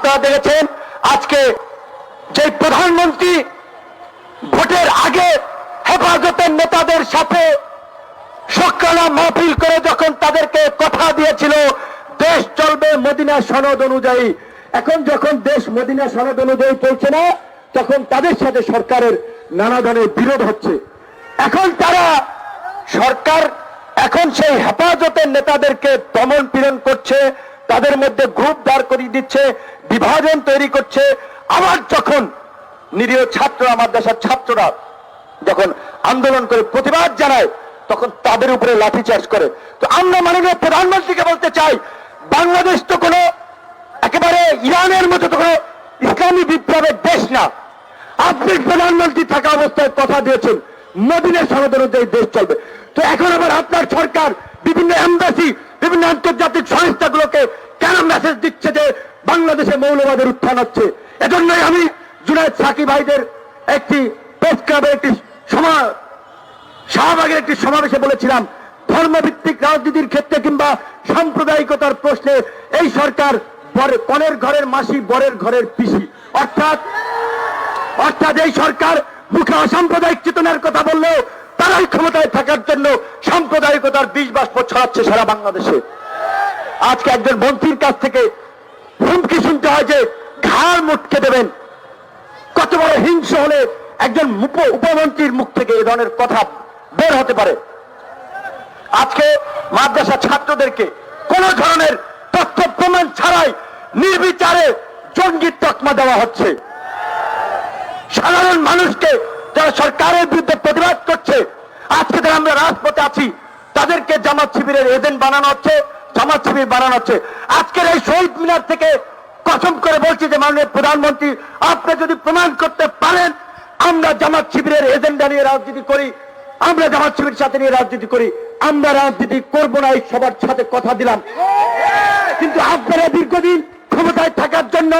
আপনারা দেখেছেন আজকে যে প্রধানমন্ত্রী ভোটের আগে হেফাজতের নেতাদের সাথে শুকরানা মাহফিল করে যখন তাদেরকে কথা দিয়েছিল দেশ চলবে মদিনা সনদ অনুযায়ী, এখন যখন দেশ মদিনা সনদ অনুযায়ী চলছে না তখন তাদের সাথে সরকারের নানা ধরনের বিরোধ হচ্ছে। এখন তারা সরকার এখন সেই হেফাজতের নেতাদেরকে দমন পীড়ন করছে, তাদের মধ্যে গ্রুপ দাঁড় করিয়ে দিচ্ছে, বিভাজন তৈরি করছে। আবার যখন নিরীহ ছাত্ররা, মাদ্রাসার ছাত্ররা যখন আন্দোলন করে প্রতিবাদ জানায় তখন তাদের উপরে লাঠিচার্জ করে। তো আমরা মাননীয় প্রধানমন্ত্রীকে বলতে চাই, বাংলাদেশ তো কোনো একেবারে ইরানের মতো তো কোনো ইসলামী বিপ্লবের দেশ না। আপনি প্রধানমন্ত্রী থাকা অবস্থায় কথা দিয়েছেন মদিনা সনদ অনুযায়ী দেশ চলবে। তো এখন আবার আপনার সরকার বিভিন্ন এমবাসি, বিভিন্ন আন্তর্জাতিক সংস্থাগুলোকে কেন মেসেজ দিচ্ছে যে বাংলাদেশে মৌলবাদের উত্থান হচ্ছে? এজন্যই আমি জুনায়েদ সাকি ভাইদের একটি প্রেস ক্লাবের একটি শাহবাগের একটি সমাবেশে বলেছিলাম, ধর্মভিত্তিক রাজনীতির ক্ষেত্রে কিংবা সাম্প্রদায়িকতার প্রশ্নে এই সরকার কনের ঘরের মাসি, বরের ঘরের পিসি। অর্থাৎ এই সরকার মুখে অসাম্প্রদায়িক চেতনার কথা বললেও তারাই ক্ষমতায় থাকার জন্য সাম্প্রদায়িকতার বিষ বাষ্প ছড়াচ্ছে সারা বাংলাদেশে। আজকে একজন মন্ত্রীর কাছ থেকে হুমকি শুনতে হয় যে ঘাড় মুটকে দেবেন। কত বড় হিংস্র হলে একজন উপমন্ত্রীর মুখ থেকে এ ধরনের কথা বের হতে পারে? আজকে মাদ্রাসা ছাত্রদেরকে কোন ধরনের তথ্য প্রমাণ ছাড়াই নির্বিচারে জঙ্গির তকমা দেওয়া হচ্ছে। সাধারণ মানুষকে যারা সরকারের বিরুদ্ধে প্রতিবাদ করছে, আজকে যারা আমরা রাজপথে আছি তাদেরকে জামাত শিবিরের এজেন্ট বানানো হচ্ছে, জামাত শিবির বানানো হচ্ছে। আজকের এই শহীদ মিনার থেকে কসম করে বলছি যে মাননীয় প্রধানমন্ত্রী, আপনি যদি প্রমাণ করতে পারেন আমরা জামাত শিবিরের এজেন্ডা নিয়ে রাজনীতি করি, আমরা জামাত শিবির সাথে নিয়ে রাজনীতি করি, আমরা রাজনীতি করবো না, এই সবার সাথে কথা দিলাম। কিন্তু আপনারা দীর্ঘদিন ক্ষমতায় থাকার জন্য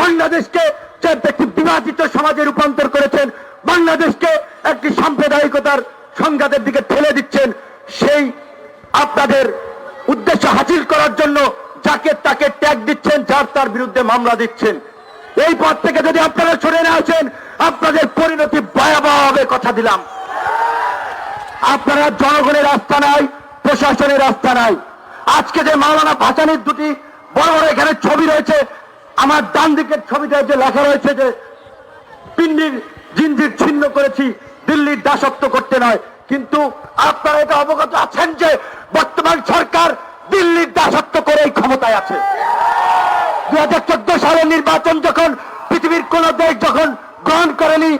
বাংলাদেশকে একটি বিভাজিত সমাজে রূপান্তর করেছেন, বাংলাদেশকে একটি সাম্প্রদায়িকতার সংঘাতের দিকে ঠেলে দিচ্ছেন। সেই আপনাদের উদ্দেশ্য হাসিল করার জন্য যাকে তাকে ট্যাগ দিচ্ছেন, যার তার বিরুদ্ধে মামলা দিচ্ছেন। এই পথ থেকে যদি আপনারা সরে না আসেন আপনাদের পরিণতি ভয়াবহ হবে, কথা দিলাম। আপনারা জনগণের আস্থা নাই, প্রশাসনের আস্থা নাই। আজকে যে মাওলানা ভাসানীর দুটি বড় বড় এখানে ছবি রয়েছে, আমার ডান দিকের ছবিটা যে লেখা রয়েছে যে পিন্ডির জিঞ্জির ছিন্ন করেছি, দিল্লির দাসত্ব করতে নয়। কিন্তু আপনারা এটা অবগত আছেন যে বর্তমান সরকার দিল্লির দাসত্ব করেই ক্ষমতায় আছে। 2014 সালের নির্বাচন যখন পৃথিবীর কোন দেশ যখন গ্রহণ করেনি,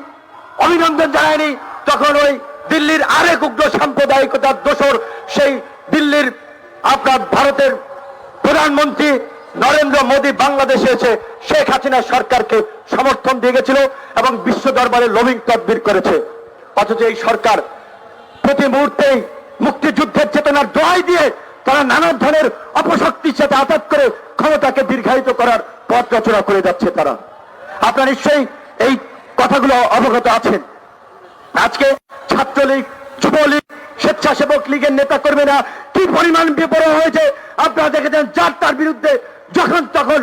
অভিনন্দন জানায়নি, তখন ওই দিল্লির আরেক উগ্র সাম্প্রদায়িকতার দোসর সেই দিল্লির আপনার ভারতের প্রধানমন্ত্রী নরেন্দ্র মোদী বাংলাদেশে এসে শেখ হাসিনা সরকারকে সমর্থন দিয়ে গেছিল এবং বিশ্ব দরবারে লবিং তদবির করেছে। অথচ এই সরকার প্রতি মুহূর্তেই মুক্তিযুদ্ধের চেতনার দোহাই দিয়ে তারা নানা ধরনের অপশক্তির সাথে আঘাত করে ক্ষমতাকে দীর্ঘায়িত করার পথ রচনা করে যাচ্ছে। তারা আপনারা নিশ্চয়ই এই কথাগুলো অবগত আছেন। আজকে ছাত্রলীগ, যুবলীগ, স্বেচ্ছাসেবক লীগের নেতা কর্মীরা কি পরিমাণ বিপরীত হয়েছে আপনারা দেখেছেন। যার তার বিরুদ্ধে যখন তখন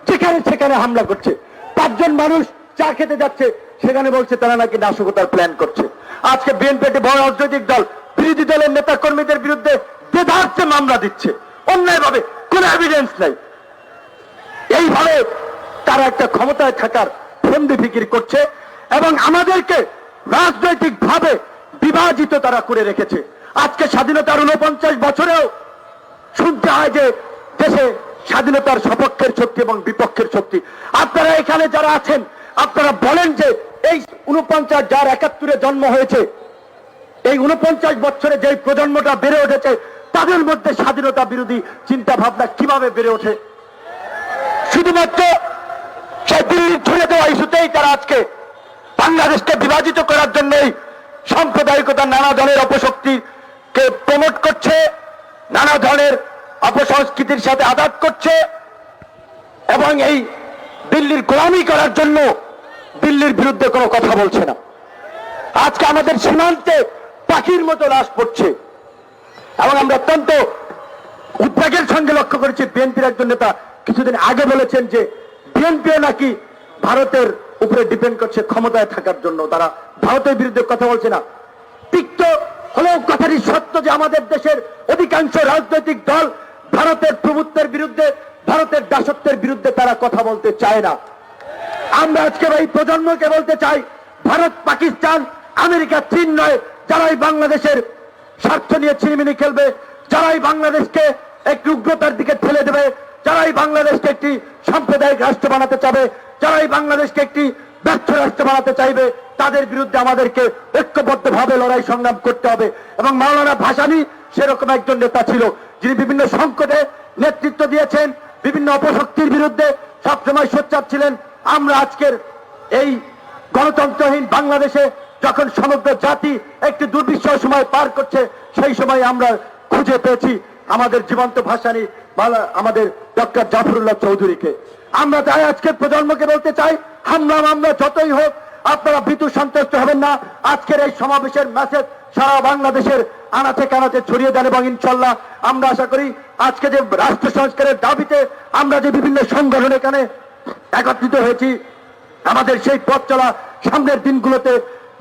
যেখানে সেখানে হামলা করছে। 5 জন মানুষ চা খেতে যাচ্ছে, সেখানে বলছে তারা নাকি নাশকতার প্ল্যান করছে। আজকে বিএনপি একটি বড় রাজনৈতিক দল বিরোধী দলের নেতা কর্মীদের বিরুদ্ধে বেধার্থে মামলা দিচ্ছে অন্যায়ভাবে, কোনো এভিডেন্স নাই। এইভাবে তারা একটা ক্ষমতায় থাকার ফন্দি ফিকির করছে এবং আমাদেরকে রাজনৈতিক ভাবে বিভাজিত তারা করে রেখেছে। আজকে স্বাধীনতার 49 বছরেও শুনতে হয় যে দেশে স্বাধীনতার সপক্ষের শক্তি এবং বিপক্ষের শক্তি। আপনারা এখানে যারা আছেন আপনারা বলেন যে এই 49 যার 71-এ জন্ম হয়েছে, এই 49 বছরে যে প্রজন্মটা বেড়ে উঠেছে তাদের মধ্যে স্বাধীনতা বিরোধী চিন্তা ভাবনা কিভাবে বেড়ে ওঠে? শুধুমাত্র সেই দিল্লির ছড়িয়ে দেওয়া ইস্যুতেই তারা আজকে বাংলাদেশকে বিভাজিত করার জন্যই সাম্প্রদায়িকতার নানা ধরনের অপশক্তিকে প্রমোট করছে, নানা ধরনের অপসংস্কৃতির সাথে আঘাত করছে এবং এই দিল্লির গোলামি করার জন্য দিল্লির বিরুদ্ধে কোনো কথা বলছে না। আজকে আমাদের সীমান্তে পাখির মতো লাশ পড়ছে এবং আমরা অত্যন্ত উদ্বেগের সঙ্গে লক্ষ্য করেছি বিএনপির একজন নেতা কিছুদিন আগে বলেছেন যে বিএনপিও নাকি ভারতের উপরে ডিপেন্ড করছে ক্ষমতায় থাকার জন্য, তারা ভারতের বিরুদ্ধে কথা বলছে না। তিক্ত হলেও কথাটি সত্য যে আমাদের দেশের অধিকাংশ রাজনৈতিক দল ভারতের প্রভুত্বের বিরুদ্ধে, ভারতের দাসত্বের বিরুদ্ধে তারা কথা বলতে চায় না। আমরা আজকে এই প্রজন্মকে বলতে চাই, ভারত, পাকিস্তান, আমেরিকা, চীন নয়, যারাই বাংলাদেশের স্বার্থ নিয়ে ছিনিমিনি খেলবে, যারাই বাংলাদেশকে একটি উগ্রতার দিকে ঠেলে দেবে, যারাই বাংলাদেশকে একটি সাম্প্রদায়িক রাষ্ট্র বানাতে চাবে, যারাই বাংলাদেশকে একটি ব্যর্থ রাষ্ট্র বানাতে চাইবে, তাদের বিরুদ্ধে আমাদেরকে ঐক্যবদ্ধভাবে লড়াই সংগ্রাম করতে হবে। এবং মাওলানা ভাসানী সেরকম একজন নেতা ছিল, যিনি বিভিন্ন সংকটে নেতৃত্ব দিয়েছেন, বিভিন্ন অপশক্তির বিরুদ্ধে সবসময় সোচ্চার ছিলেন। আমরা আজকের এই গণতন্ত্রহীন বাংলাদেশে যখন সমগ্র জাতি একটি দুর্বিষহ সময় পার করছে, সেই সময় আমরা খুঁজে পেয়েছি আমাদের জীবন্ত ভাসানী আমাদের ডক্টর জাফরুল্লাহ চৌধুরীকে। আমরা তাই আজকের প্রজন্মকে বলতে চাই, হামলা মামলা যতই হোক আপনারা ভীতু সন্তুষ্ট হবেন না। আজকের এই সমাবেশের মেসেজ সারা বাংলাদেশের আনাচে কানাচে ছড়িয়ে দেন এবং ইনশাল্লাহ আমরা আশা করি আজকে যে রাষ্ট্র সংস্কারের দাবিতে আমরা যে বিভিন্ন সংগঠন এখানে একত্রিত হয়েছি, আমাদের সেই পথ চলা সামনের দিনগুলোতে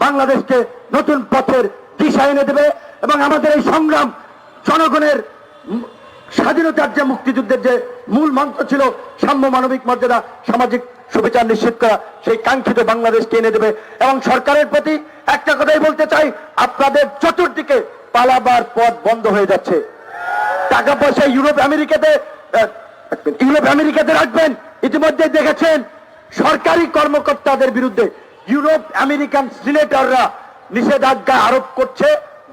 বাংলাদেশকে নতুন পথের দিশা এনে দেবে। এবং আমাদের এই সংগ্রাম জনগণের স্বাধীনতার যে মুক্তিযুদ্ধের যে মূল মন্ত্র ছিল, সাম্য, মানবিক মর্যাদা, সামাজিক সুবিচার নিশ্চিত করা, সেই কাঙ্ক্ষিত বাংলাদেশকে এনে দেবে। এবং সরকারের প্রতি একটা কথাই বলতে চাই, আপনাদের চতুর্দিকে পালাবার পথ বন্ধ হয়ে যাচ্ছে। টাকা পয়সা ইউরোপ আমেরিকাতে রাখবেন। ইতিমধ্যে দেখেছেন সরকারি কর্মকর্তাদের বিরুদ্ধে ইউরোপ আমেরিকান সিনেটররা নিষেধাজ্ঞা আরোপ করছে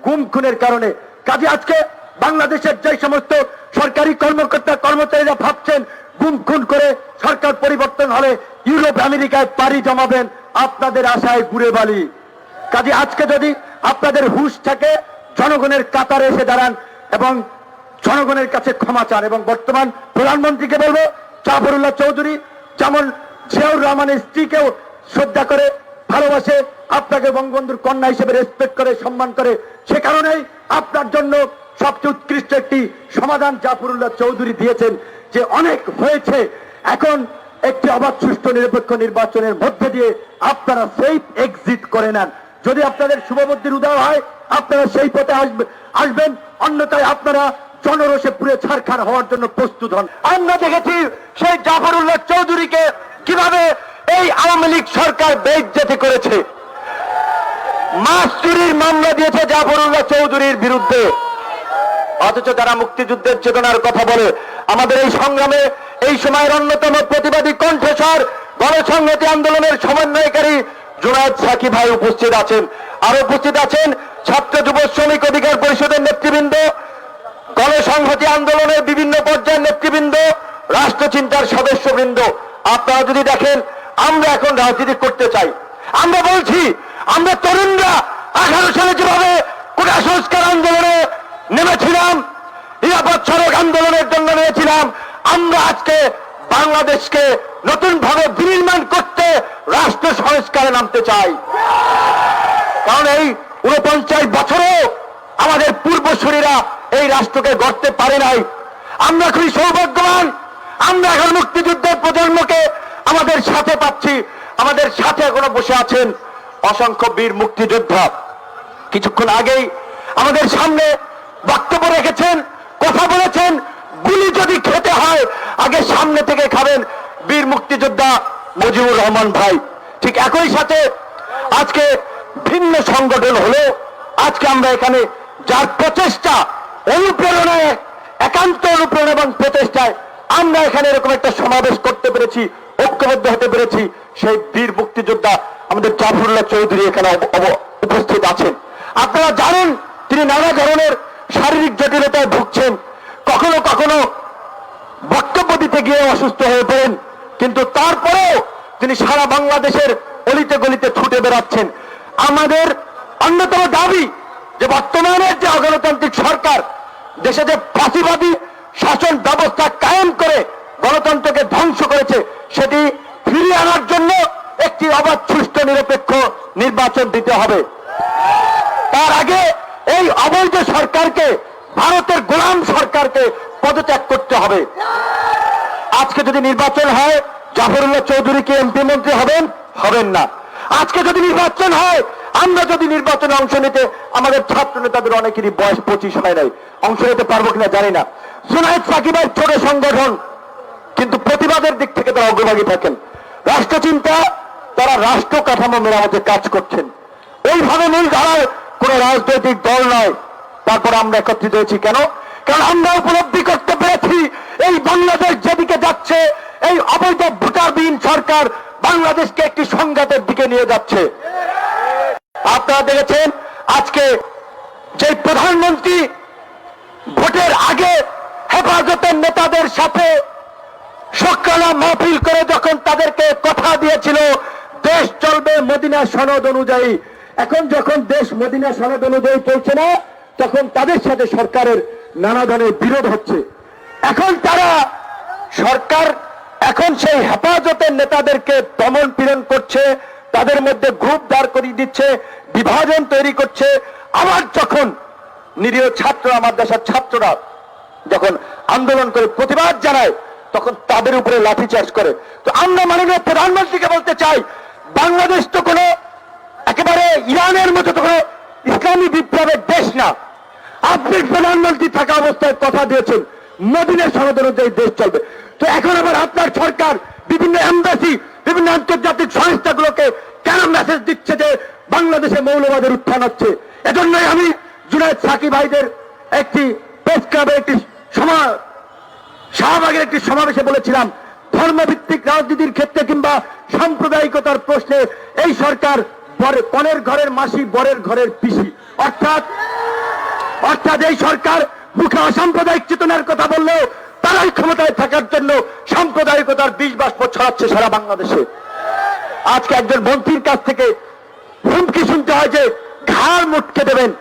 গুম খুনের কারণে। কাজে আজকে বাংলাদেশের যে সমস্ত সরকারি কর্মকর্তা কর্মচারীরা ভাবছেন গুম খুন করে সরকার পরিবর্তন হলে ইউরোপ আমেরিকায় পাড়ি জমাবেন, আপনাদের আশায় ঘুরে বালি। কাজে আজকে যদি আপনাদের হুঁশ থাকে, জনগণের কাতারে এসে দাঁড়ান এবং জনগণের কাছে ক্ষমা চান। এবং বর্তমান প্রধানমন্ত্রীকে বলবো, জাফরুল্লাহ চৌধুরী যেমন জিয়াউর রহমানের স্ত্রীকেও শ্রদ্ধা করে, ভালোবাসে, আপনাকে বঙ্গবন্ধুর কন্যা হিসেবে রেসপেক্ট করে, সম্মান করে, সে কারণেই আপনার জন্য সবচেয়ে উৎকৃষ্ট একটি সমাধান জাফরুল্লাহ চৌধুরী দিয়েছেন যে অনেক হয়েছে, এখন একটি অবাধ, সুষ্ঠু, নিরপেক্ষ নির্বাচনের মধ্যে দিয়ে আপনারা সেফ এক্সিট করে নেন। যদি আপনাদের শুভবুদ্ধির উদয় হয় আপনারা সেই পথে আসবেন, অন্যথায় আপনারা জনরোষে পুড়ে ছারখার হওয়ার জন্য প্রস্তুত হন। আমরা দেখেছি সেই জাফরুল্লাহ চৌধুরীকে কিভাবে এই আওয়ামী লীগ সরকার বেইজ্জতি করেছে। মাছ চুরির মামলা দিয়েছে জাফরুল্লাহ চৌধুরীর বিরুদ্ধে, অথচ যারা মুক্তিযুদ্ধের চেতনার কথা বলে, আমাদের এই সংগ্রামে এই সময়ের অন্যতম প্রতিবাদী কণ্ঠস্বর গণসংহতি আন্দোলনের সমন্বয়কারী জুনায়েদ সাকি ভাই উপস্থিত আছেন। আর উপস্থিত আছেন ছাত্র যুব শ্রমিক অধিকার পরিষদের নেতৃবৃন্দ, গণসংহতি আন্দোলনের বিভিন্ন পর্যায়ের নেতৃবৃন্দ, রাষ্ট্রচিন্তার সদস্যবৃন্দ। আপনারা যদি দেখেন, আমরা এখন রাজনীতি করতে চাই। আমরা বলছি, আমরা তরুণরা 18 সালে যেভাবে কোটা সংস্কার আন্দোলনে নেমেছিলাম, নিরাপদ সড়ক আন্দোলনের জন্য নেমেছিলাম, আমরা আজকে বাংলাদেশকে নতুন ভাবে বিনির্মাণ করতে রাষ্ট্র সংস্কারে নামতে চাই। কারণ এই 49 বছরেও আমাদের পূর্বসূরীরা এই রাষ্ট্রকে গড়তে পারে নাই। আমরা খুবই সৌভাগ্যবান, আমরা এখন মুক্তিযুদ্ধের প্রজন্মকে আমাদের সাথে পাচ্ছি। আমাদের সাথে এখনো বসে আছেন অসংখ্য বীর মুক্তিযোদ্ধা। কিছুক্ষণ আগেই আমাদের সামনে বক্তব্য রেখেছেন, কথা বলেছেন, গুলি যদি খেতে হয় আগে সামনে থেকে খাবেন বীর মুক্তিযোদ্ধা মুজিবুর রহমান ভাই। ঠিক একই সাথে আজকে ভিন্ন সংগঠন হলো, আজকে আমরা এখানে যার প্রচেষ্টা, অনুপ্রেরণায়, একান্ত অনুপ্রেরণা এবং প্রচেষ্টায় আমরা এখানে এরকম একটা সমাবেশ করতে পেরেছি, ঐক্যবদ্ধ হতে পেরেছি, সেই বীর মুক্তিযোদ্ধা আমাদের জাফরুল্লাহ চৌধুরী এখানে উপস্থিত আছেন। আপনারা জানেন তিনি নানা ধরনের শারীরিক জটিলতায় ভুগছেন, কখনো কখনো বক্তব্য দিতে গিয়ে অসুস্থ হয়ে পড়েন, কিন্তু তারপরেও তিনি সারা বাংলাদেশের অলিতে গলিতে ছুটে বেড়াচ্ছেন। আমাদের অন্যতম দাবি যে বর্তমানের যে অগণতান্ত্রিক সরকার দেশে যে ফাঁসিবাদী শাসন ব্যবস্থা কায়েম করে গণতন্ত্রকে ধ্বংস করেছে, সেটি ফিরিয়ে আনার জন্য একটি অবাধ, সুষ্ঠু, নিরপেক্ষ নির্বাচন দিতে হবে। তার আগে এই অবৈধ সরকারকে, ভারতের গোলাম সরকারকে পদত্যাগ করতে হবে। আজকে যদি নির্বাচন হয়, জাফরুল্লাহ চৌধুরী কি এমপি মন্ত্রী হবেন? হবেন না। আজকে যদি নির্বাচন হয়, আমরা যদি নির্বাচনে অংশ নিতে, আমাদের ছাত্র নেতাদের অনেকেরই বয়স 25 হয় নাই, অংশ নিতে পারবো কিনা জানি না। জুনায়েদ সাকিবের ছোট সংগঠন, কিন্তু প্রতিবাদের দিক থেকে তারা অগ্রভাগী থাকেন। রাষ্ট্রচিন্তা, তারা রাষ্ট্র কাঠামো মেরামতে কাজ করছেন। ওইভাবে মূল ধারার কোন রাজনৈতিক দল নয়। তারপর আমরা একত্রিত হয়েছি কেন? কারণ আমরা উপলব্ধি করতে পেরেছি এই বাংলাদেশ যেদিকে যাচ্ছে, এই অবৈধ ভোটারবিহীন সরকার বাংলাদেশকে একটি সংঘাতের দিকে নিয়ে যাচ্ছে। আপনারা দেখেছেন আজকে যে প্রধানমন্ত্রী ভোটের আগে হেফাজতের নেতাদের সাথে সকালা মাহফিল করে যখন তাদেরকে কথা দিয়েছিল দেশ চলবে মদিনা সনদ অনুযায়ী, এখন যখন দেশ মদিনা সনদ অনুযায়ী চলছে না, তখন তাদের সাথে সরকারের নানা ধরনের বিরোধ হচ্ছে। এখন তারা সরকার এখন সেই হেফাজতের নেতাদেরকে দমন পীড়ন করছে, তাদের মধ্যে গ্রুপ দাঁড় করিয়ে দিচ্ছে, বিভাজন তৈরি করছে। আবার যখন নিরীহ ছাত্র, আমার দেশের ছাত্ররা যখন আন্দোলন করে প্রতিবাদ জানায়, তখন তাদের উপরে লাঠিচার্জ করে। তো আমরা মাননীয় প্রধানমন্ত্রীকে বলতে চাই, বাংলাদেশ তো কোনো একেবারে ইরানের মতো তো কোনো ইসলামী বিপ্লবের দেশ না। আপনি প্রধানমন্ত্রী থাকা অবস্থায় কথা দিয়েছেন মদিনা সনদ অনুযায়ী দেশ চলবে। তো এখন আবার আপনার সরকার বিভিন্ন এমবাসি, বিভিন্ন আন্তর্জাতিক সংস্থাগুলোকে কেন মেসেজ দিচ্ছে যে বাংলাদেশে মৌলবাদের উত্থান হচ্ছে? এজন্যই আমি জুনায়েদ সাকিব ভাইদের একটি প্রেস ক্লাবে একটি শাহবাগের একটি সমাবেশে বলেছিলাম, ধর্মভিত্তিক রাজনীতির ক্ষেত্রে কিংবা সাম্প্রদায়িকতার প্রশ্নে এই সরকার কনের ঘরের মাসি, বরের ঘরের পিসি। অর্থাৎ এই সরকার মুখে অসাম্প্রদায়িক চেতনার কথা বললেও তারাই ক্ষমতায় থাকার জন্য সাম্প্রদায়িকতার বিষ বাষ্প ছড়াচ্ছে সারা বাংলাদেশে। আজকে একজন মন্ত্রীর কাছ থেকে হুমকি শুনতে হয় যে ঘাড় মুটকে দেবেন।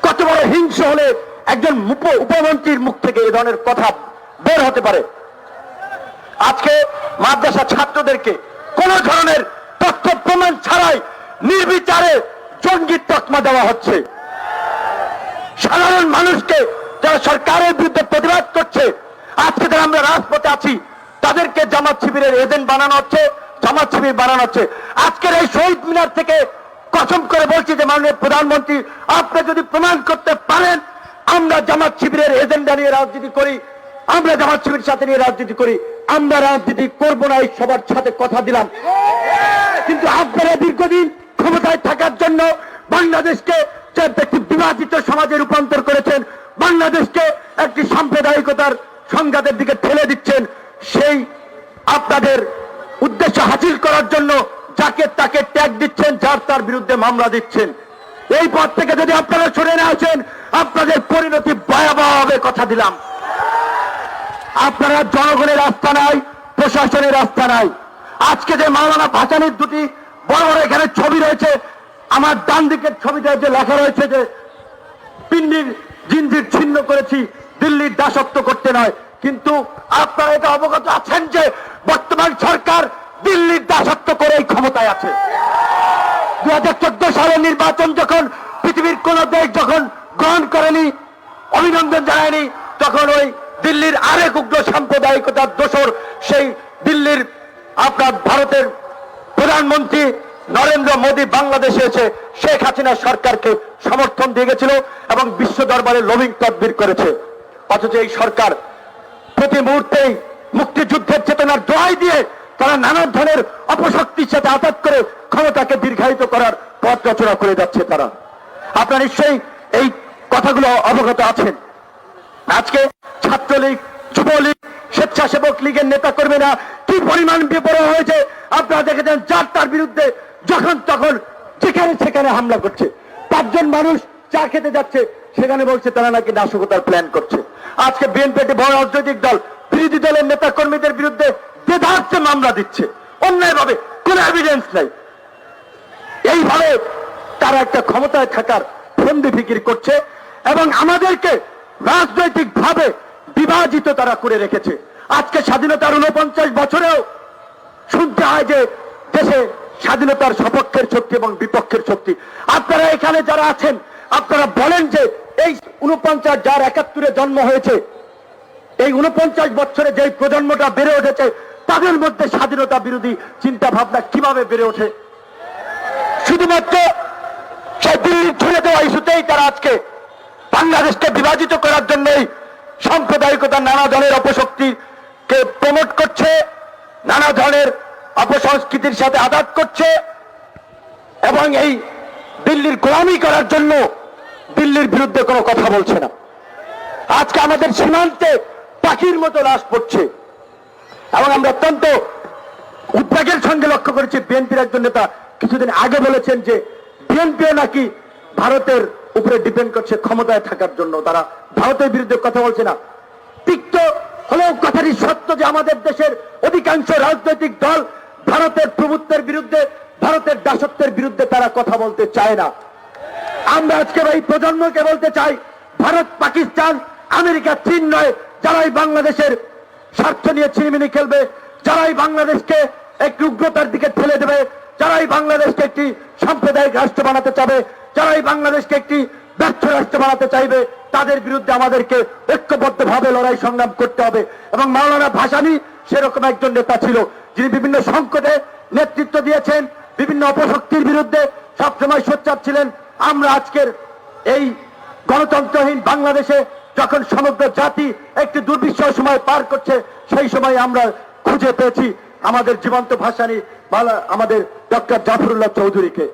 কত বড় হিংস হলে একজন উপমন্ত্রীর মুখ থেকে এ ধরনের কথা বের হতে পারে? আজকে মাদ্রাসা ছাত্রদেরকে কোন ধরনের তথ্য প্রমাণ ছাড়াই নির্বিচারে জঙ্গির তকমা দেওয়া হচ্ছে। সাধারণ মানুষকে যারা সরকারের বিরুদ্ধে প্রতিবাদ করছে, আজকে যারা আমরা রাজপথে আছি, তাদেরকে জামাত শিবিরের এজেন্ট বানানো হচ্ছে, জামাত শিবির বানানো হচ্ছে। আজকের এই শহীদ মিনার থেকে কসম করে বলছি যে মাননীয় প্রধানমন্ত্রী, আপনি যদি প্রমাণ করতে পারেন আমরা জামাত শিবিরের এজেন্ডা নিয়ে রাজনীতি করি, আমরা জামাত শিবিরের সাথে নিয়ে রাজনীতি করি, আমরা রাজনীতি করবো না, এই সবার সাথে কথা দিলাম। কিন্তু আপনারা দীর্ঘদিন ক্ষমতায় থাকার জন্য বাংলাদেশকে একটি বিভাজিত সমাজে রূপান্তর করেছেন, বাংলাদেশকে একটি সাম্প্রদায়িকতার সংঘাতের দিকে ঠেলে দিচ্ছেন। সেই আপনাদের উদ্দেশ্য হাসিল করার জন্য যাকে তাকে ট্যাগ দিচ্ছেন, যার তার বিরুদ্ধে মামলা দিচ্ছেন। এই পথ থেকে যদি আপনারা সরে না আসেন, আপনাদের পরিণতি ভয়াবহ হবে, কথা দিলাম। আপনারা জনগণের আস্থা নাই, প্রশাসনের আস্থা নাই। আজকে যে মাওলানা ভাসানীর দুটি বড় বড় এখানে ছবি রয়েছে, আমার ডান দিকের ছবিতে যে লেখা রয়েছে যে পিন্ডির জিঞ্জির ছিন্ন করেছি, দিল্লির দাসত্ব করতে নয়। কিন্তু আপনারা এটা অবগত আছেন যে বর্তমান সরকার দিল্লির দাসত্ব করেই ক্ষমতায় আছে। 2014 সালের নির্বাচন যখন পৃথিবীর কোন দেশ যখন গ্রহণ করেনি, অভিনন্দন জানায়নি, তখন ওই দিল্লির আরেক উগ্র সাম্প্রদায়িকতার দোসর সেই দিল্লির আপনার ভারতের প্রধানমন্ত্রী নরেন্দ্র মোদী বাংলাদেশে এসে শেখ হাসিনা সরকারকে সমর্থন দিয়ে গেছিল এবং বিশ্ব দরবারে লবিং তদবির করেছে। অথচ এই সরকার প্রতি মুহূর্তেই মুক্তিযুদ্ধের চেতনার দোহাই দিয়ে তারা নানা ধরনের অপশক্তির সাথে আঘাত করে ক্ষমতাকে দীর্ঘায়িত করার পথ রচনা করে যাচ্ছে তারা। আপনারা নিশ্চয়ই এই কথাগুলো অবগত আছেন। আজকে ছাত্রলীগ, যুবলীগ, স্বেচ্ছাসেবক লীগের নেতা কর্মীরা কি পরিমাণ বেপরোয়া হয়েছে আপনারা দেখেছেন। যার তার বিরুদ্ধে যখন তখন যেখানে সেখানে হামলা করছে। 5 জন মানুষ চা খেতে যাচ্ছে, সেখানে বলছে তারা নাকি নাশকতার প্ল্যান করছে। আজকে বিএনপি একটি বড় রাজনৈতিক দল বিরোধী দলের নেতা কর্মীদের বিরুদ্ধে দেদারসে মামলা দিচ্ছে অন্যায়ভাবে, কোন এভিডেন্স নাই। এইভাবে তারা একটা ক্ষমতায় থাকার ফন্দি ফিকির করছে এবং আমাদেরকে রাজনৈতিক ভাবে বিভাজিত তারা করে রেখেছে। আজকে স্বাধীনতার 49 বছরেও শুনতে হয় যে দেশে স্বাধীনতার সপক্ষের শক্তি এবং বিপক্ষের শক্তি। আপনারা এখানে যারা আছেন, আপনারা বলেন যে এই 49 যার 71-এ জন্ম হয়েছে, এই 49 বছরে যে প্রজন্মটা বেড়ে উঠেছে, তাদের মধ্যে স্বাধীনতা বিরোধী চিন্তা ভাবনা কিভাবে বেড়ে ওঠে? শুধুমাত্র সেই দিল্লির ছেড়ে দেওয়া ইস্যুতেই তারা আজকে বাংলাদেশকে বিভাজিত করার জন্যই সাম্প্রদায়িকতা, নানা ধরনের অপশক্তিকে প্রমোট করছে, নানা ধরনের অপসংস্কৃতির সাথে আঘাত করছে এবং এই দিল্লির গোলামি করার জন্য দিল্লির বিরুদ্ধে কোনো কথা বলছে না। আজকে আমাদের সীমান্তে পাখির মতো লাশ পড়ছে এবং আমরা অত্যন্ত উদ্বেগের সঙ্গে লক্ষ্য করেছি বিএনপির একজন নেতা কিছুদিন আগে বলেছেন যে বিএনপিও নাকি ভারতের উপরে ডিপেন্ড করছে ক্ষমতায় থাকার জন্য, তারা ভারতের বিরুদ্ধে কথা বলছে না। তিক্ত হলেও কথাটি সত্য যে আমাদের দেশের অধিকাংশ রাজনৈতিক দল ভারতের প্রভুত্বের বিরুদ্ধে, ভারতের দাসত্বের বিরুদ্ধে তারা কথা বলতে চায় না। আমরা আজকে এই প্রজন্মকে বলতে চাই, ভারত, পাকিস্তান, আমেরিকা, চীন নয়, যারাই বাংলাদেশের স্বার্থ নিয়ে ছিনিমিনি খেলবে, যারাই বাংলাদেশকে একটি উগ্রতার দিকে ঠেলে দেবে, যারাই বাংলাদেশকে একটি সাম্প্রদায়িক রাষ্ট্র বানাতে চাবে, যারাই বাংলাদেশকে একটি ব্যর্থ রাষ্ট্র বানাতে চাইবে, তাদের বিরুদ্ধে আমাদেরকে ঐক্যবদ্ধভাবে লড়াই সংগ্রাম করতে হবে। এবং মাওলানা ভাসানী সেরকম একজন নেতা ছিল, যিনি বিভিন্ন সংকটে নেতৃত্ব দিয়েছেন, বিভিন্ন অপশক্তির বিরুদ্ধে সবসময় সোচ্চার ছিলেন। আমরা আজকের এই গণতন্ত্রহীন বাংলাদেশে যখন সমগ্র জাতি একটি দুর্বিষহ সময় পার করছে, সেই সময় আমরা খুঁজে পেয়েছি আমাদের জীবন্ত ভাসানী আমাদের ডক্টর জাফরুল্লাহ চৌধুরীকে।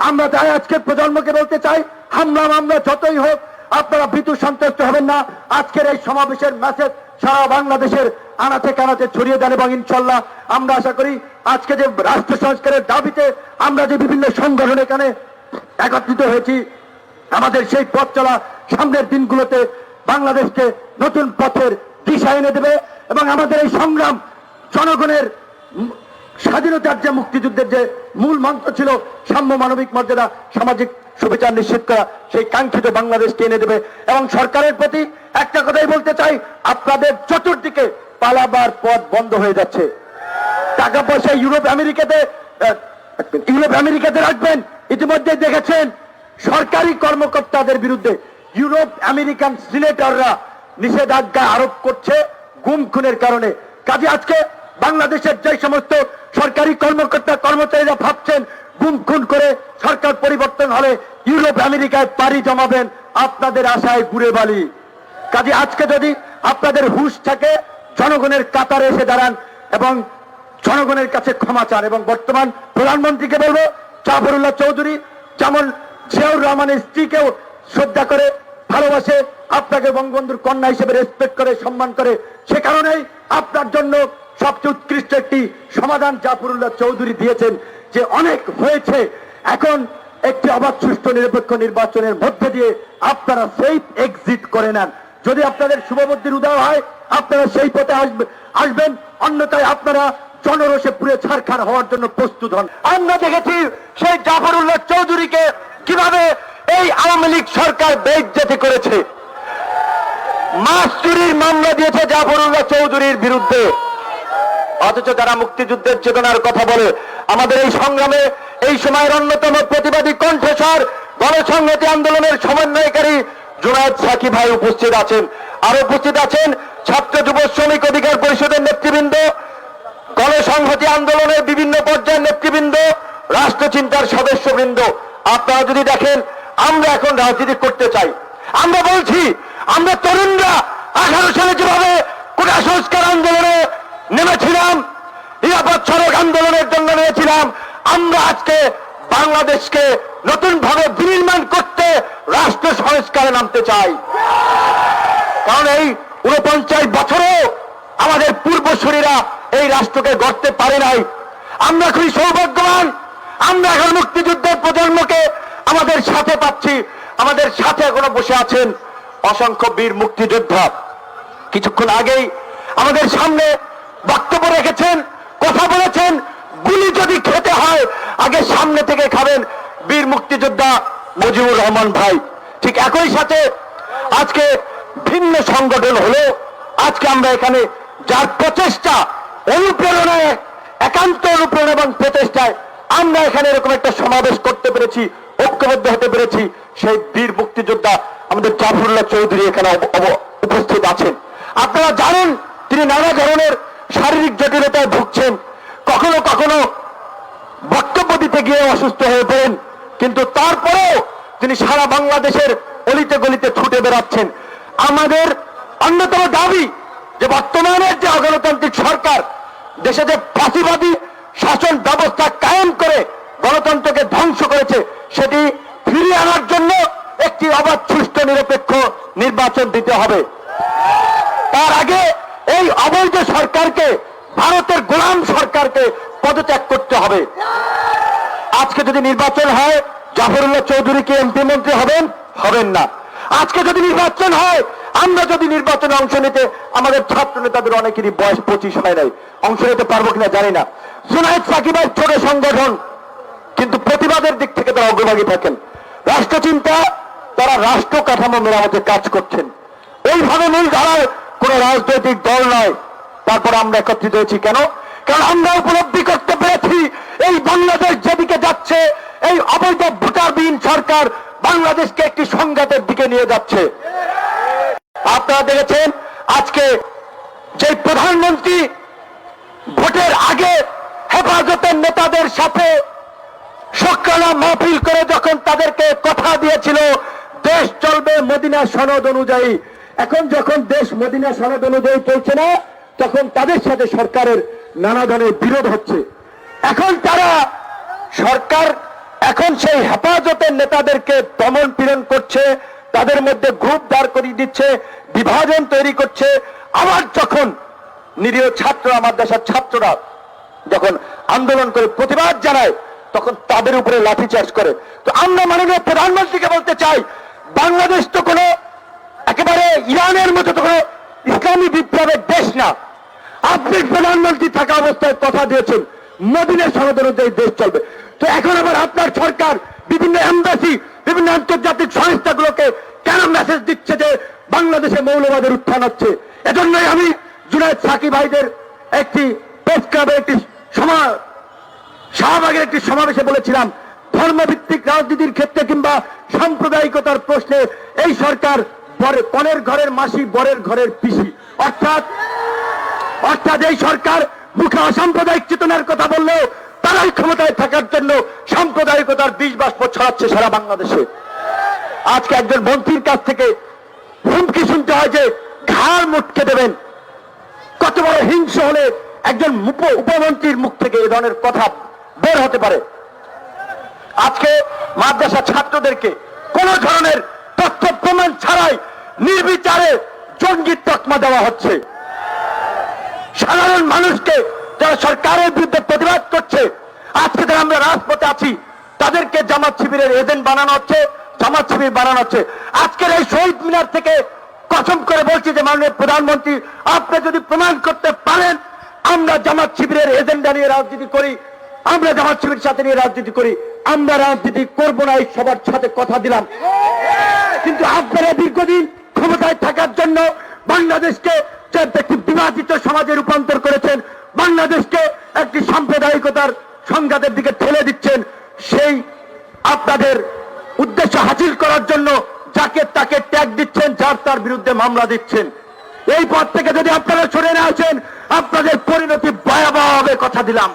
আমরা তাই আজকের প্রজন্মকে বলতে চাই, হামলা মামলা যতই হোক আপনারা ভীতু সন্তুষ্ট হবেন না। আজকের এই সমাবেশের মেসেজ সারা বাংলাদেশের আনাচে কানাচে ছড়িয়ে দেন এবং ইনশাল্লাহ আমরা আশা করি আজকে যে রাষ্ট্র সংস্কারের দাবিতে আমরা যে বিভিন্ন সংগঠন এখানে একত্রিত হয়েছি, আমাদের সেই পথ চলা সামনের দিনগুলোতে বাংলাদেশকে নতুন পথের দিশা এনে দেবে এবং আমাদের এই সংগ্রাম জনগণের স্বাধীনতার যে মুক্তিযুদ্ধের যে মূল মন্ত্র ছিল সাম্য, মানবিক মর্যাদা, সামাজিক সুবিচার নিশ্চিত করা, সেই কাঙ্ক্ষিত বাংলাদেশকে এনে দেবে। এবং সরকারের প্রতি একটা কথাই বলতে চাই, আপনাদের চতুর্দিকে পালাবার পথ বন্ধ হয়ে যাচ্ছে। টাকা পয়সা ইউরোপ আমেরিকাতে রাখবেন। ইতিমধ্যে দেখেছেন সরকারি কর্মকর্তাদের বিরুদ্ধে ইউরোপ আমেরিকান সিনেটররা নিষেধাজ্ঞা আরোপ করছে গুম খুনের কারণে। কাজে আজকে বাংলাদেশের যে সমস্ত সরকারি কর্মকর্তা কর্মচারীরা ভাবছেন গুম খুন করে সরকার পরিবর্তন হলে ইউরোপ আমেরিকায় পাড়ি জমাবেন, আপনাদের আশায় ঘুরে বালি। কাজে আজকে যদি আপনাদের হুঁশ থাকে, জনগণের কাতারে এসে দাঁড়ান এবং জনগণের কাছে ক্ষমা চান। এবং বর্তমান প্রধানমন্ত্রীকে বলবো, জাফরুল্লাহ চৌধুরী যেমন জিয়াউর রহমানের স্ত্রীকেও শ্রদ্ধা করে, ভালোবাসে, আপনাকে বঙ্গবন্ধুর কন্যা হিসেবে রেসপেক্ট করে, সম্মান করে, সে কারণেই আপনার জন্য সবচেয়ে উৎকৃষ্ট একটি সমাধান জাফরুল্লাহ চৌধুরী দিয়েছেন যে অনেক হয়েছে, এখন একটি অবাধ, সুষ্ঠু, নিরপেক্ষ নির্বাচনের মধ্যে দিয়ে আপনারা সেফ এক্সিট করে নেন। যদি আপনাদের শুভবুদ্ধির উদয় হয় আপনারা সেই পথে আসবেন, অন্যথায় আপনারা জনরোষে পুড়ে ছারখার হওয়ার জন্য প্রস্তুত হন। আমরা দেখেছি সেই জাফরুল্লাহ চৌধুরীকে কিভাবে এই আওয়ামী লীগ সরকার বেইজ্জতি করেছে। মাছ চুরির মামলা দিয়েছে জাফরুল্লাহ চৌধুরীর বিরুদ্ধে, অথচ যারা মুক্তিযুদ্ধের চেতনার কথা বলে, আমাদের এই সংগ্রামে এই সময়ের অন্যতম প্রতিবাদী কণ্ঠস্বর গণসংহতি আন্দোলনের সমন্বয়কারী জুনায়েদ সাকি ভাই উপস্থিত আছেন। আর উপস্থিত আছেন ছাত্র যুব শ্রমিক অধিকার পরিষদের নেতৃবৃন্দ, গণসংহতি আন্দোলনের বিভিন্ন পর্যায়ের নেতৃবৃন্দ, রাষ্ট্রচিন্তার সদস্যবৃন্দ। আপনারা যদি দেখেন, আমরা এখন রাজনীতি করতে চাই। আমরা বলছি, আমরা তরুণরা 18 সালে যেভাবে কোটা সংস্কার আন্দোলনে নেমেছিলাম, নিরাপদ সড়ক আন্দোলনের জন্য নেমেছিলাম, আমরা আজকে বাংলাদেশকে নতুন ভাবে বিনির্মাণ করতে রাষ্ট্র সংস্কারে নামতে চাই। কারণ এই 49 বছরেও আমাদের পূর্বসূরীরা এই রাষ্ট্রকে গড়তে পারে নাই। আমরা খুবই সৌভাগ্যবান, আমরা এখন মুক্তিযুদ্ধের প্রজন্মকে আমাদের সাথে পাচ্ছি। আমাদের সাথে এখনো বসে আছেন অসংখ্য বীর মুক্তিযোদ্ধা। কিছুক্ষণ আগেই আমাদের সামনে বক্তব্য রেখেছেন, কথা বলেছেন, গুলি যদি খেতে হয় আগে সামনে থেকে খাবেন বীর মুক্তিযোদ্ধা মুজিবুর রহমান ভাই। ঠিক একই সাথে আজকে ভিন্ন সংগঠন হলো, আজকে আমরা এখানে যার প্রচেষ্টা, অনুপ্রেরণায়, একান্ত অনুপ্রেরণা এবং প্রচেষ্টায় আমরা এখানে এরকম একটা সমাবেশ করতে পেরেছি, ঐক্যবদ্ধ হতে পেরেছি, সেই বীর মুক্তিযোদ্ধা আমাদের জাফরুল্লাহ চৌধুরী এখানে উপস্থিত আছেন। আপনারা জানেন তিনি নানা ধরনের শারীরিক জটিলতায় ভুগছেন, কখনো কখনো বক্তব্য দিতে গিয়ে অসুস্থ হয়ে পড়েন, কিন্তু তারপরেও তিনি সারা বাংলাদেশের অলিতে গলিতে ছুটে বেড়াচ্ছেন। আমাদের অন্যতম দাবি যে বর্তমানের যে অগণতান্ত্রিক সরকার দেশে যে ফাঁসিবাদী শাসন ব্যবস্থা কায়েম করে গণতন্ত্রকে ধ্বংস করেছে, সেটি ফিরিয়ে আনার জন্য একটি অবাধ সুষ্ঠু নিরপেক্ষ নির্বাচন দিতে হবে। তার আগে এই অবৈধ সরকারকে, ভারতের গোলাম সরকারকে পদত্যাগ করতে হবে। আজকে যদি নির্বাচন হয়, জাফরুল্লাহ চৌধুরী কি এমপি মন্ত্রী হবেন? হবেন না। আজকে যদি নির্বাচন হয়, আমরা যদি নির্বাচনে অংশ নিতে, আমাদের ছাত্র নেতাদের অনেকেরই বয়স 25 হয় নাই, অংশ নিতে পারবো কিনা জানি না। জুনায়েদ সাকিবের ছোট সংগঠন, কিন্তু প্রতিবাদের দিক থেকে তারা অগ্রভাগী থাকেন। রাষ্ট্রচিন্তা, তারা রাষ্ট্র কাঠামো মেরামতে কাজ করছেন। এইভাবে মূল ধারার কোন রাজনৈতিক দল নয়। তারপর আমরা একত্রিত হয়েছি কেন? কারণ আমরা উপলব্ধি করতে পেরেছি এই বাংলাদেশ যেদিকে যাচ্ছে, এই অবৈধ ভোটারবিহীন সরকার বাংলাদেশকে একটি সংঘাতের দিকে নিয়ে যাচ্ছে। আপনারা দেখেছেন আজকে যে প্রধানমন্ত্রী ভোটের আগে হেফাজতের নেতাদের সাথে শুকরানা মাহফিল করে যখন তাদেরকে কথা দিয়েছিল দেশ চলবে মদিনা সনদ অনুযায়ী, এখন যখন দেশ মদিনা সনদ অনুযায়ী চলছে না, তখন তাদের সাথে সরকারের নানা ধরনের বিরোধ হচ্ছে। এখন তারা সরকার এখন সেই হেফাজতের নেতাদেরকে দমন পীড়ন করছে, তাদের মধ্যে গ্রুপ দাঁড় করিয়ে দিচ্ছে, বিভাজন তৈরি করছে। আবার যখন নিরীহ ছাত্র, আমার দেশের ছাত্ররা যখন আন্দোলন করে প্রতিবাদ জানায়, তখন তাদের উপরে লাঠিচার্জ করে। তো আমরা মাননীয় প্রধানমন্ত্রীকে বলতে চাই, বাংলাদেশ তো কোনো একেবারে ইরানের মতো তো কোনো ইসলামী বিপ্লবের দেশ না। আপনি প্রধানমন্ত্রী থাকা অবস্থায় কথা দিয়েছেন মদিনা সনদ অনুযায়ী দেশ চলবে। তো এখন আবার আপনার সরকার বিভিন্ন এমবাসি, বিভিন্ন আন্তর্জাতিক সংস্থাগুলোকে কেন মেসেজ দিচ্ছে যে বাংলাদেশে মৌলবাদের উত্থান হচ্ছে? এজন্যই আমি জুনায়েদ সাকিব ভাইদের একটি প্রেস ক্লাবের একটি শাহবাগের একটি সমাবেশে বলেছিলাম, ধর্মভিত্তিক রাজনীতির ক্ষেত্রে কিংবা সাম্প্রদায়িকতার প্রশ্নে এই সরকার কনের ঘরের মাসি, বরের ঘরের পিসি। অর্থাৎ এই সরকার মুখে অসাম্প্রদায়িক চেতনার কথা বললেও তারাই ক্ষমতায় থাকার জন্য সাম্প্রদায়িকতার বিষ বাষ্প ছড়াচ্ছে সারা বাংলাদেশে। আজকে একজন মন্ত্রীর কাছ থেকে হুমকি শুনতে হয় যে ঘাড় মুটকে দেবেন। কত বড় হিংসা হলে একজন উপমন্ত্রীর মুখ থেকে এ ধরনের কথা বের হতে পারে? আজকে মাদ্রাসা ছাত্রদেরকে কোন ধরনের তথ্য প্রমাণ ছাড়াই নির্বিচারে জঙ্গির তকমা দেওয়া হচ্ছে। সাধারণ মানুষকে যারা সরকারের বিরুদ্ধে প্রতিবাদ করছে, আজকে যারা আমরা রাজপথে আছি, তাদেরকে জামাত শিবিরের এজেন্ট বানানো হচ্ছে, জামাত শিবির বানানো হচ্ছে। আজকের এই শহীদ মিনার থেকে কসম করে বলছি যে মাননীয় প্রধানমন্ত্রী, আপনি যদি প্রমাণ করতে পারেন আমরা জামাত শিবিরের এজেন্ডা নিয়ে রাজনীতি করি, আমরা জামাত শিবির সাথে নিয়ে রাজনীতি করি, আমরা রাজনীতি করবো না, এই সবার সাথে কথা দিলাম। কিন্তু আপনারা দীর্ঘদিন ক্ষমতায় থাকার জন্য বাংলাদেশকে একটি বিভাজিত সমাজে রূপান্তর করেছেন, বাংলাদেশকে একটি সাম্প্রদায়িকতার সংঘাতের দিকে ঠেলে দিচ্ছেন। সেই আপনাদের উদ্দেশ্য হাসিল করার জন্য যাকে তাকে ট্যাগ দিচ্ছেন, যার তার বিরুদ্ধে মামলা দিচ্ছেন। এই পথ থেকে যদি আপনারা সরে না আসেন, আপনাদের পরিণতি ভয়াবহ হবে, কথা দিলাম।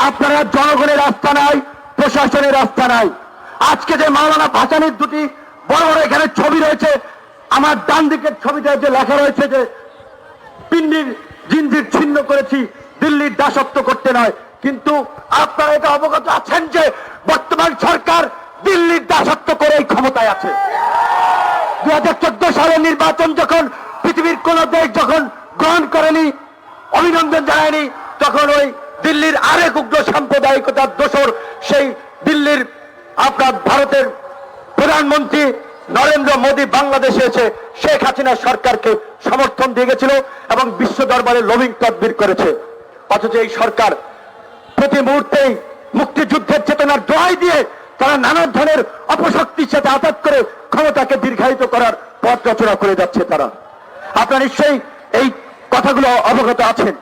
আপনারা জনগণের আস্থা নাই, প্রশাসনের আস্থা নাই। আজকে যে মাওলানা ভাসানীর দুটি বড় বড় এখানে ছবি রয়েছে, আমার ডান দিকের ছবিটা যে লেখা রয়েছে যে পিন্ডির জিঞ্জির ছিন্ন করেছি, দিল্লির দাসত্ব করতে নয়। কিন্তু আপনারা এটা অবগত আছেন যে বর্তমান সরকার দিল্লির দাসত্ব করেই ক্ষমতায় আছে। 2014 সালের নির্বাচন যখন পৃথিবীর কোন দেশ যখন গ্রহণ করেনি, অভিনন্দন জানায়নি, তখন ওই দিল্লির আরেক উগ্র সাম্প্রদায়িকতার দোসর সেই দিল্লির আপনার ভারতের প্রধানমন্ত্রী নরেন্দ্র মোদী বাংলাদেশে এসে শেখ হাসিনা সরকারকে সমর্থন দিয়ে গেছিল এবং বিশ্ব দরবারে লবিং তদবির করেছে। অথচ এই সরকার প্রতি মুহূর্তেই মুক্তিযুদ্ধের চেতনার দোহাই দিয়ে তারা নানা ধরনের অপশক্তির সাথে আঘাত করে ক্ষমতাকে দীর্ঘায়িত করার পথ রচনা করে যাচ্ছে তারা। আপনারা নিশ্চয়ই এই কথাগুলো অবগত আছেন।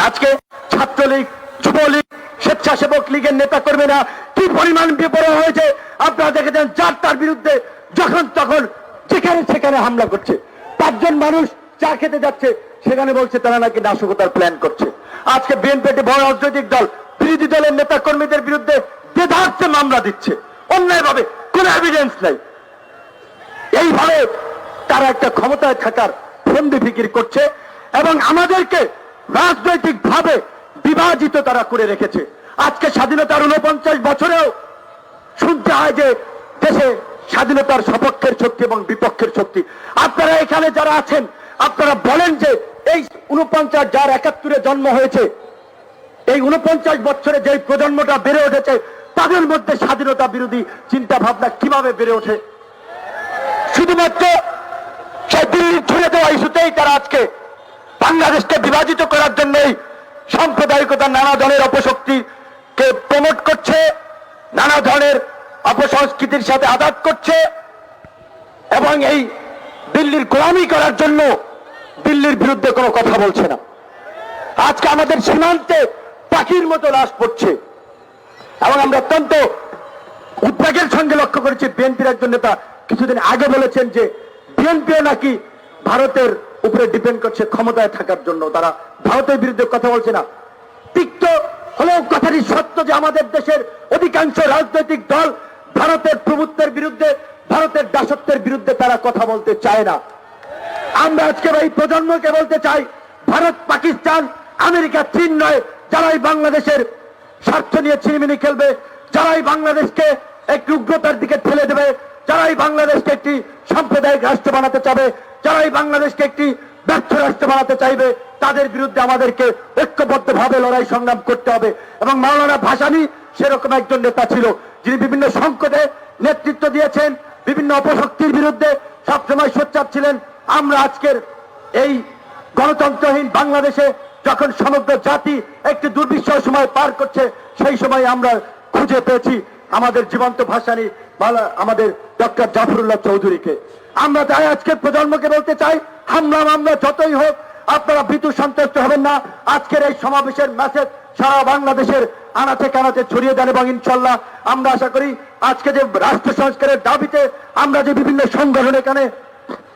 আজকে ছাত্রলীগ, যুবলীগ, স্বেচ্ছাসেবক লীগের নেতা কর্মীরা কি পরিমাণ বেপরোয়া হয়েছে আপনারা দেখেছেন। যার তার বিরুদ্ধে যখন তখন যেখানে সেখানে হামলা করছে। 5 জন মানুষ চা খেতে যাচ্ছে, সেখানে বলছে তারা নাকি নাশকতার প্ল্যান করছে। আজকে বিএনপি একটি বড় রাজনৈতিক দল বিরোধী দলের নেতা কর্মীদের বিরুদ্ধে বেধার্থে মামলা দিচ্ছে অন্যায়ভাবে, কোনো এভিডেন্স নাই। এইভাবে তারা একটা ক্ষমতায় থাকার ফন্দি ফিকির করছে এবং আমাদেরকে রাজনৈতিক ভাবে বিভাজিত তারা করে রেখেছে। আজকে স্বাধীনতার 49 বছরেও শুনতে হয় যে দেশে স্বাধীনতার সপক্ষের শক্তি এবং বিপক্ষের শক্তি। আপনারা এখানে যারা আছেন, আপনারা বলেন যে এই 49 যার 71-এ জন্ম হয়েছে, এই 49 বছরে যে প্রজন্মটা বেড়ে উঠেছে, তাদের মধ্যে স্বাধীনতা বিরোধী চিন্তা ভাবনা কিভাবে বেড়ে ওঠে? শুধুমাত্র সেই দিল্লির ছুড়ে দেওয়া ইস্যুতেই তারা আজকে বাংলাদেশকে বিভাজিত করার জন্যই সাম্প্রদায়িকতার নানা ধরনের অপশক্তিকে প্রমোট করছে, নানা ধরনের অপসংস্কৃতির সাথে আঘাত করছে এবং এই দিল্লির গোলামি করার জন্য দিল্লির বিরুদ্ধে কোনো কথা বলছে না। আজকে আমাদের সীমান্তে পাখির মতো লাশ পড়ছে এবং আমরা অত্যন্ত উদ্বেগের সঙ্গে লক্ষ্য করেছি বিএনপির একজন নেতা কিছুদিন আগে বলেছেন যে বিএনপিও নাকি ভারতের উপরে ডিপেন্ড করছে ক্ষমতায় থাকার জন্য, তারা ভারতের বিরুদ্ধে কথা বলছে না। তিক্ত হলেও কথাটি সত্য যে আমাদের দেশের অধিকাংশ রাজনৈতিক দল ভারতের প্রভুত্বের বিরুদ্ধে, ভারতের দাসত্বের বিরুদ্ধে তারা কথা বলতে চায় না। আমরা আজকে এই প্রজন্মকে বলতে চাই, ভারত, পাকিস্তান, আমেরিকা, চীন নয়, যারাই বাংলাদেশের স্বার্থ নিয়ে ছিনিমিনি খেলবে, যারাই বাংলাদেশকে একটি উগ্রতার দিকে ঠেলে দেবে, যারাই বাংলাদেশকে একটি সাম্প্রদায়িক রাষ্ট্র বানাতে চাবে, যারাই বাংলাদেশকে একটি ব্যর্থ রাষ্ট্র বানাতে চাইবে, তাদের বিরুদ্ধে আমাদেরকে ঐক্যবদ্ধভাবে লড়াই সংগ্রাম করতে হবে। এবং মাওলানা ভাসানী সেরকম একজন নেতা ছিল যিনি বিভিন্ন সংকটে নেতৃত্ব দিয়েছেন, বিভিন্ন অপশক্তির বিরুদ্ধে সবসময় সোচ্চার ছিলেন। আমরা আজকের এই গণতন্ত্রহীন বাংলাদেশে যখন সমগ্র জাতি একটি দুর্বিষহ সময় পার করছে, সেই সময় আমরা খুঁজে পেয়েছি আমাদের জীবন্ত ভাসানী আমাদের ডক্টর জাফরুল্লাহ চৌধুরীকে। আমরা তাই আজকের প্রজন্মকে বলতে চাই, হামলা মামলা যতই হোক আপনারা ভীতু সন্তুষ্ট হবেন না। আজকের এই সমাবেশের মেসেজ সারা বাংলাদেশের আনাচে কানাচে ছড়িয়ে দেন এবং ইনশাল্লাহ আমরা আশা করি আজকে যে রাষ্ট্র সংস্কারের দাবিতে আমরা যে বিভিন্ন সংগঠন এখানে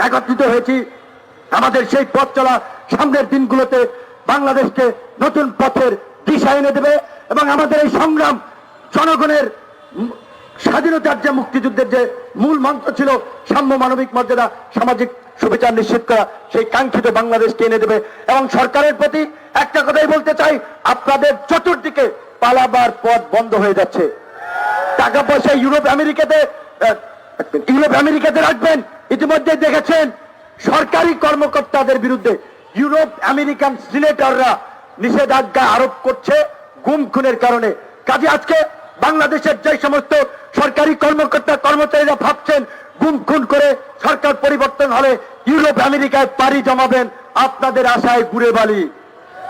একত্রিত হয়েছি, আমাদের সেই পথ চলা সামনের দিনগুলোতে বাংলাদেশকে নতুন পথের দিশা এনে দেবে এবং আমাদের এই সংগ্রাম জনগণের স্বাধীনতার যে মুক্তিযুদ্ধের যে মূল মন্ত্র ছিল সাম্য, মানবিক মর্যাদা, সামাজিক সুবিচার নিশ্চিত করা, সেই কাঙ্ক্ষিত বাংলাদেশকে এনে দেবে। এবং সরকারের প্রতি একটা কথাই বলতে চাই, আপনাদের চতুর্দিকে পালাবার পথ বন্ধ হয়ে যাচ্ছে। টাকা পয়সা ইউরোপ আমেরিকাতে রাখবেন। ইতিমধ্যে দেখেছেন সরকারি কর্মকর্তাদের বিরুদ্ধে ইউরোপ আমেরিকান সিনেটররা নিষেধাজ্ঞা আরোপ করছে গুম খুনের কারণে। কাজে আজকে বাংলাদেশের যে সমস্ত সরকারি কর্মকর্তা কর্মচারীরা ভাবছেন গুম খুন করে সরকার পরিবর্তন হলে ইউরোপ আমেরিকায় পাড়ি জমাবেন, আপনাদের আশায় গুড়ে বালি।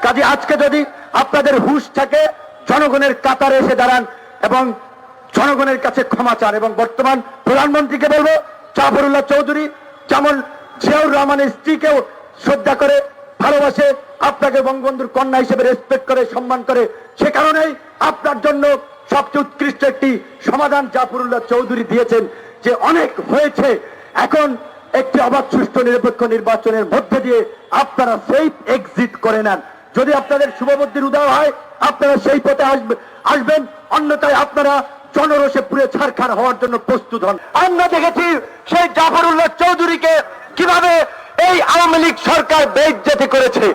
কাজে আজকে যদি আপনাদের হুঁশ থাকে, জনগণের কাতারে এসে দাঁড়ান এবং জনগণের কাছে ক্ষমা চান। এবং বর্তমান প্রধানমন্ত্রীকে বলবো, জাফরুল্লাহ চৌধুরী যেমন জিয়াউর রহমানের স্ত্রীকেও শ্রদ্ধা করে, ভালোবাসে, আপনাকে বঙ্গবন্ধুর কন্যা হিসেবে রেসপেক্ট করে, সম্মান করে, সে কারণেই আপনার জন্য সবচেয়ে উৎকৃষ্ট একটি সমাধান জাফরুল্লাহ চৌধুরী দিয়েছেন যে অনেক হয়েছে, এখন একটি অবাধ, সুষ্ঠু, নিরপেক্ষ নির্বাচনের মধ্যে দিয়ে আপনারা সেফ এক্সিট করে নেন। যদি আপনাদের শুভবুদ্ধির উদয় হয় আপনারা সেই পথে আসবেন, অন্যথায় আপনারা জনরোষে পুড়ে ছারখার হওয়ার জন্য প্রস্তুত হন। আমরা দেখেছি সেই জাফরুল্লাহ চৌধুরীকে কিভাবে এই আওয়ামী লীগ সরকার বেইজ্জতি করেছে।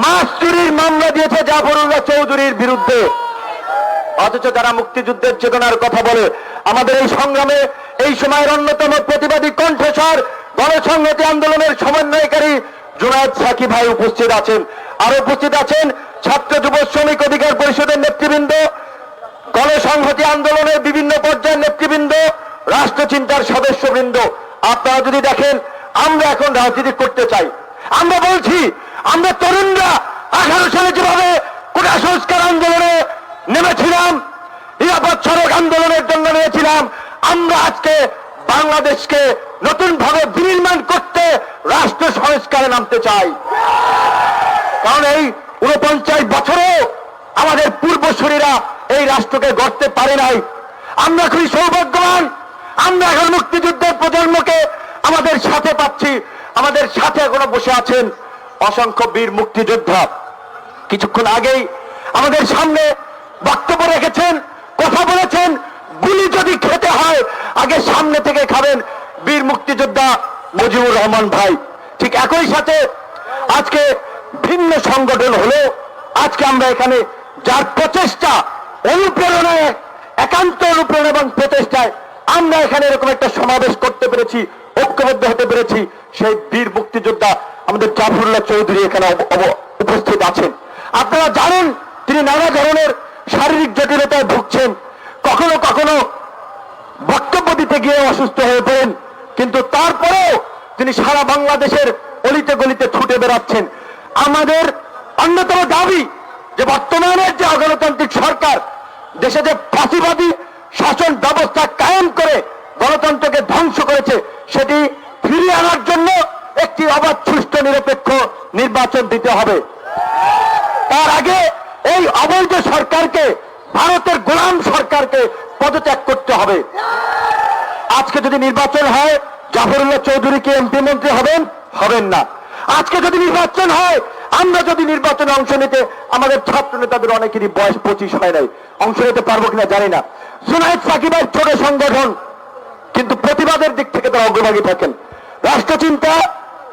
মাছ চুরির মামলা দিয়েছে জাফরুল্লাহ চৌধুরীর বিরুদ্ধে, অথচ যারা মুক্তিযুদ্ধের চেতনার কথা বলে, আমাদের এই সংগ্রামে এই সময়ের অন্যতম প্রতিবাদী কণ্ঠস্বর গণসংহতি আন্দোলনের সমন্বয়কারী জুনায়েদ সাকি ভাই উপস্থিত আছেন। আর উপস্থিত আছেন ছাত্র যুব শ্রমিক অধিকার পরিষদের নেতৃবৃন্দ, গণসংহতি আন্দোলনের বিভিন্ন পর্যায়ের নেতৃবৃন্দ, রাষ্ট্রচিন্তার সদস্যবৃন্দ। আপনারা যদি দেখেন, আমরা এখন রাজনীতি করতে চাই। আমরা বলছি, আমরা তরুণরা 18 সালে যেভাবে কোটা সংস্কার আন্দোলনে নেমেছিলাম, নিরাপদ সড়ক আন্দোলনের জন্য নেমেছিলাম, আমরা আজকে বাংলাদেশকে নতুন ভাবে বিনির্মাণ করতে রাষ্ট্র সংস্কারে নামতে চাই। কারণ এই 49 বছরেও আমাদের পূর্বসূরীরা এই রাষ্ট্রকে গড়তে পারে নাই। আমরা খুবই সৌভাগ্যবান, আমরা এখন মুক্তিযুদ্ধের প্রজন্মকে আমাদের সাথে পাচ্ছি। আমাদের সাথে এখনো বসে আছেন অসংখ্য বীর মুক্তিযোদ্ধা। কিছুক্ষণ আগেই আমাদের সামনে বক্তব্য রেখেছেন, কথা বলেছেন, গুলি যদি খেতে হয় আগে সামনে থেকে খাবেন বীর মুক্তিযোদ্ধা মুজিবুর রহমান ভাই। ঠিক একই সাথে আজকে ভিন্ন সংগঠন হলো, আজকে আমরা এখানে যার প্রচেষ্টা, অনুপ্রেরণায়, একান্ত অনুপ্রেরণা এবং প্রচেষ্টায় আমরা এখানে এরকম একটা সমাবেশ করতে পেরেছি, ঐক্যবদ্ধ হতে পেরেছি, সেই বীর মুক্তিযোদ্ধা আমাদের জাফরুল্লাহ চৌধুরী এখানে উপস্থিত আছেন। আপনারা জানেন তিনি নানা ধরনের শারীরিক জটিলতায় ভুগছেন, কখনো কখনো বক্তব্য দিতে গিয়ে অসুস্থ হয়ে পড়েন, কিন্তু তারপরেও তিনি সারা বাংলাদেশের অলিতে গলিতে ছুটে বেড়াচ্ছেন। আমাদের অন্যতম দাবি যে বর্তমানের যে অগণতান্ত্রিক সরকার দেশে যে ফাঁসিবাদী শাসন ব্যবস্থা কায়েম করে গণতন্ত্রকে ধ্বংস করেছে, সেটি ফিরিয়ে আনার জন্য একটি অবাধ, সুষ্ঠু, নিরপেক্ষ নির্বাচন দিতে হবে। তার আগে এই অবৈধ সরকারকে, ভারতের গোলাম সরকারকে পদত্যাগ করতে হবে। আজকে যদি নির্বাচন হয় জাফরুল্লাহ চৌধুরী কি এমপি মন্ত্রী হবেন? হবেন না। আজকে যদি নির্বাচন হয়, আমরা যদি নির্বাচনে অংশ নিতে, আমাদের ছাত্র নেতাদের অনেকেরই বয়স 25 হয় নাই, অংশ নিতে পারবো কিনা জানি না। জুনায়েদ সাকিবের ছোট সংগঠন, কিন্তু প্রতিবাদের দিক থেকে তারা অগ্রভাগী থাকেন। রাষ্ট্রচিন্তা,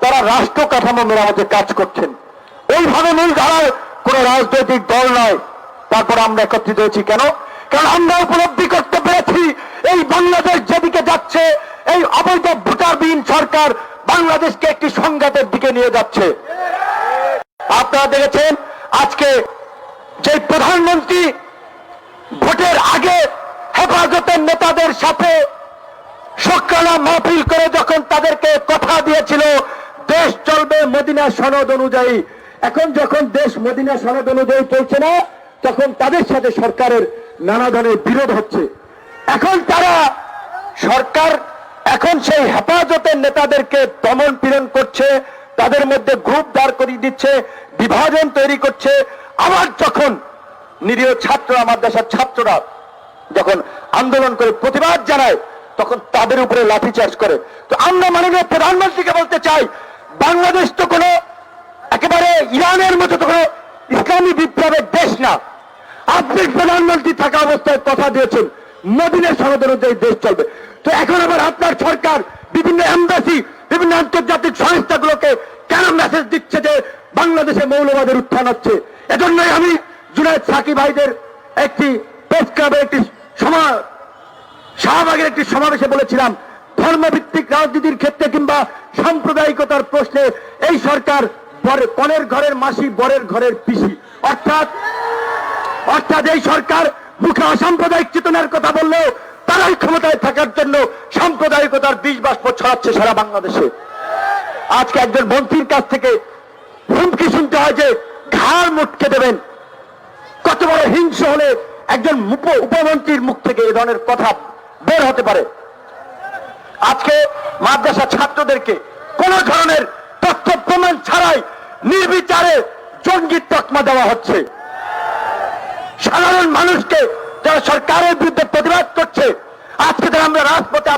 তারা রাষ্ট্র কাঠামো মেরামতে কাজ করছেন। ওইভাবে মূল ধারার কোন রাজনৈতিক দল নয়। তারপর আমরা একত্রিত হয়েছি কেন? কারণ আমরা উপলব্ধি করতে পেরেছি এই বাংলাদেশ যেদিকে যাচ্ছে, এই অবৈধ ভোটারবিহীন সরকার বাংলাদেশকে একটি সংঘাতের দিকে নিয়ে যাচ্ছে। আপনারা দেখেছেন আজকে যে প্রধানমন্ত্রী ভোটের আগে হেফাজতের নেতাদের সাথে শুকরানা মাহফিল করে যখন তাদেরকে কথা দিয়েছিল দেশ চলবে মদিনা সনদ অনুযায়ী, এখন যখন দেশ মদিনা সনদ অনুযায়ী চলছে না, তখন তাদের সাথে সরকারের নানা ধরনের বিরোধ হচ্ছে। এখন তারা সরকার এখন সেই হেফাজতের নেতাদেরকে দমন পীড়ন করছে, তাদের মধ্যে গ্রুপ দাঁড় করিয়ে দিচ্ছে, বিভাজন তৈরি করছে। আবার যখন নিরীহ ছাত্ররা, মাদ্রাসার ছাত্ররা যখন আন্দোলন করে প্রতিবাদ জানায়, তখন তাদের উপরে লাঠিচার্জ করে। তো আমরা মাননীয় প্রধানমন্ত্রীকে বলতে চাই, বাংলাদেশ তো কোনো একেবারে ইরানের মতো তো কোনো ইসলামী বিপ্লবের দেশ না। আপনি প্রধানমন্ত্রী থাকা অবস্থায় কথা দিয়েছেন মদিনা সনদ অনুযায়ী দেশ চলবে। তো এখন আবার আপনার সরকার বিভিন্ন এমবাসি, বিভিন্ন আন্তর্জাতিক সংস্থাগুলোকে কেন মেসেজ দিচ্ছে যে বাংলাদেশে মৌলবাদের উত্থান হচ্ছে? এজন্যই আমি জুনায়েদ সাকিব ভাইদের একটি প্রেস ক্লাবের একটি শাহবাগের একটি সমাবেশে বলেছিলাম, ধর্মভিত্তিক রাজনীতির ক্ষেত্রে কিংবা সাম্প্রদায়িকতার প্রশ্নে এই সরকার কনের ঘরের মাসি, বরের ঘরের পিসি। অর্থাৎ এই সরকার মুখে অসাম্প্রদায়িক চেতনার কথা বললেও তারাই ক্ষমতায় থাকার জন্য সাম্প্রদায়িকতার বীজ বাষ্প ছড়াচ্ছে সারা বাংলাদেশে। আজকে একজন মন্ত্রীর কাছ থেকে হুমকি শুনতে হয় যে ঘাড় মুটকে দেবেন। কত বড় হিংস্র হলে একজন উপমন্ত্রীর মুখ থেকে এ ধরনের কথা বের হতে পারে? আজকে মাদ্রাসা ছাত্রদেরকে কোন ধরনের তথ্য প্রমাণ ছাড়াই নির্বিচারে জঙ্গি তকমা দেওয়া হচ্ছে। সাধারণ মানুষকে যারা সরকারের বিরুদ্ধে প্রতিবাদ করছে, আজকে আমরা রাজপথে